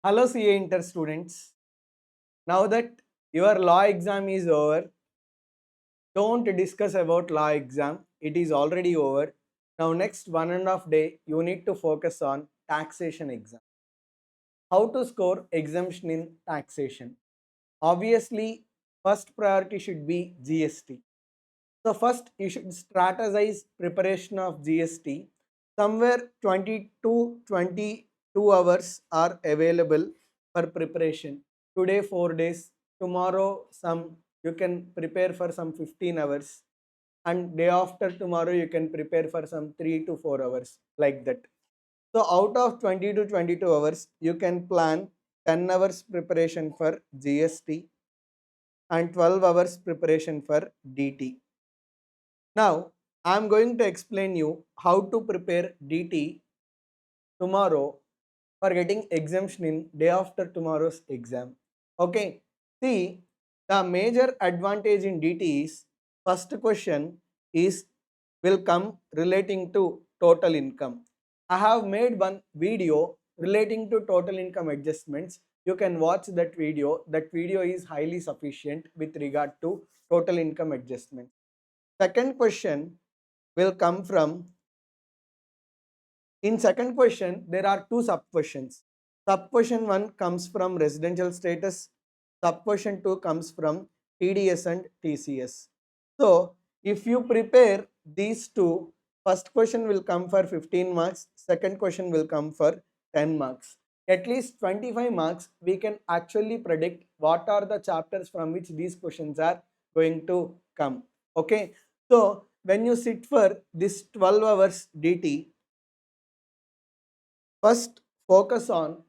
Hello CA Inter students. Now that your law exam is over, don't discuss about law exam. It is already over. Now next 1.5 day, you need to focus on taxation exam. How to score exemption in taxation? Obviously, first priority should be GST. So first you should strategize preparation of GST. Somewhere 20 to 22 hours are available for preparation. Today 4 days, tomorrow some you can prepare for some 15 hours, and day after tomorrow you can prepare for some 3 to 4 hours, like that. So out of 20 to 22 hours you can plan 10 hours preparation for GST and 12 hours preparation for DT. Now, I am going to explain you how to prepare DT tomorrow for getting exemption in day after tomorrow's exam. Okay, see, the major advantage in DT is first question is will come relating to total income. I have made one video relating to total income adjustments. You can watch that video. That video is highly sufficient with regard to total income adjustment. Second question will come from, in second question there are two sub questions. Sub question 1 comes from residential status, sub question 2 comes from TDS and TCS. So if you prepare these two, first question will come for 15 marks, second question will come for 10 marks. At least 25 marks we can actually predict what are the chapters from which these questions are going to come. Okay, so when you sit for this 12 hours DT, first focus on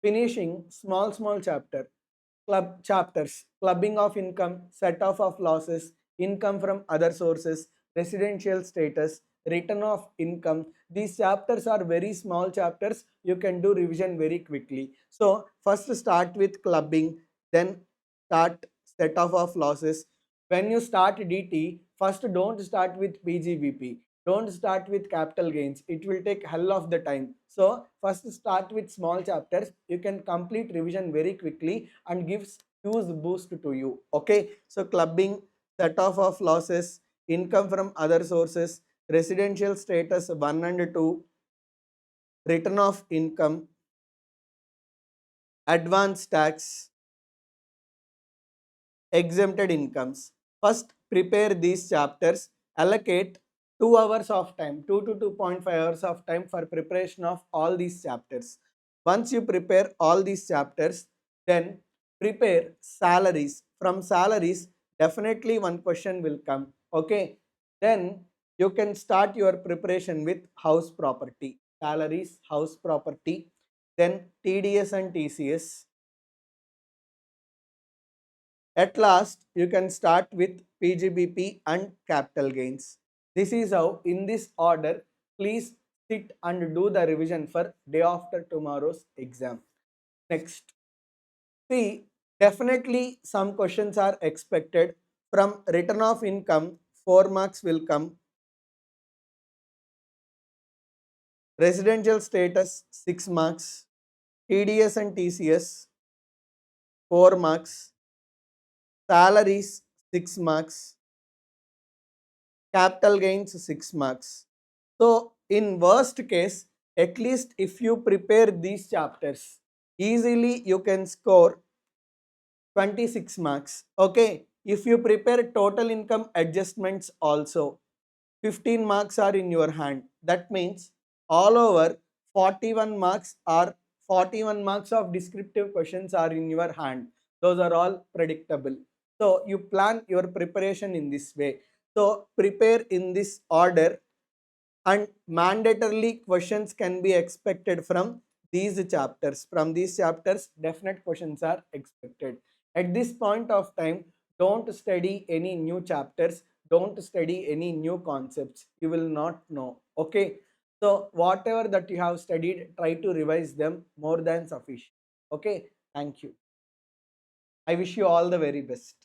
finishing small chapter, chapters, clubbing of income, set off of losses, income from other sources, residential status, return of income. These chapters are very small chapters. You can do revision very quickly. So first start with clubbing, then start set off of losses. When you start DT, first don't start with PGBP. Don't start with capital gains. It will take hell of the time. So first start with small chapters. You can complete revision very quickly and gives huge boost to you. Okay, so clubbing, set off of losses, income from other sources, residential status 1 and 2, return of income, advance tax, exempted incomes. First prepare these chapters, allocate 2 hours of time, 2 to 2.5 hours of time for preparation of all these chapters. Once you prepare all these chapters, then prepare salaries. From salaries, definitely one question will come. Okay, then you can start your preparation with house property, salaries, house property, then TDS and TCS. At last, you can start with PGBP and capital gains. This is how, in this order, please sit and do the revision for day after tomorrow's exam. Next, see, definitely some questions are expected. From return of income, 4 marks will come. Residential status, 6 marks. TDS and TCS, 4 marks. Salaries, 6 marks. Capital gains, 6 marks. So in worst case, at least if you prepare these chapters, easily you can score 26 marks. Okay, if you prepare total income adjustments also, 15 marks are in your hand. That means all over 41 marks are 41 marks of descriptive questions are in your hand. Those are all predictable. So you plan your preparation in this way. So prepare in this order, and mandatorily questions can be expected from these chapters. From these chapters, definite questions are expected. At this point of time, don't study any new chapters, don't study any new concepts. You will not know. Okay, so whatever that you have studied, try to revise them more than sufficient. Okay, thank you. I wish you all the very best.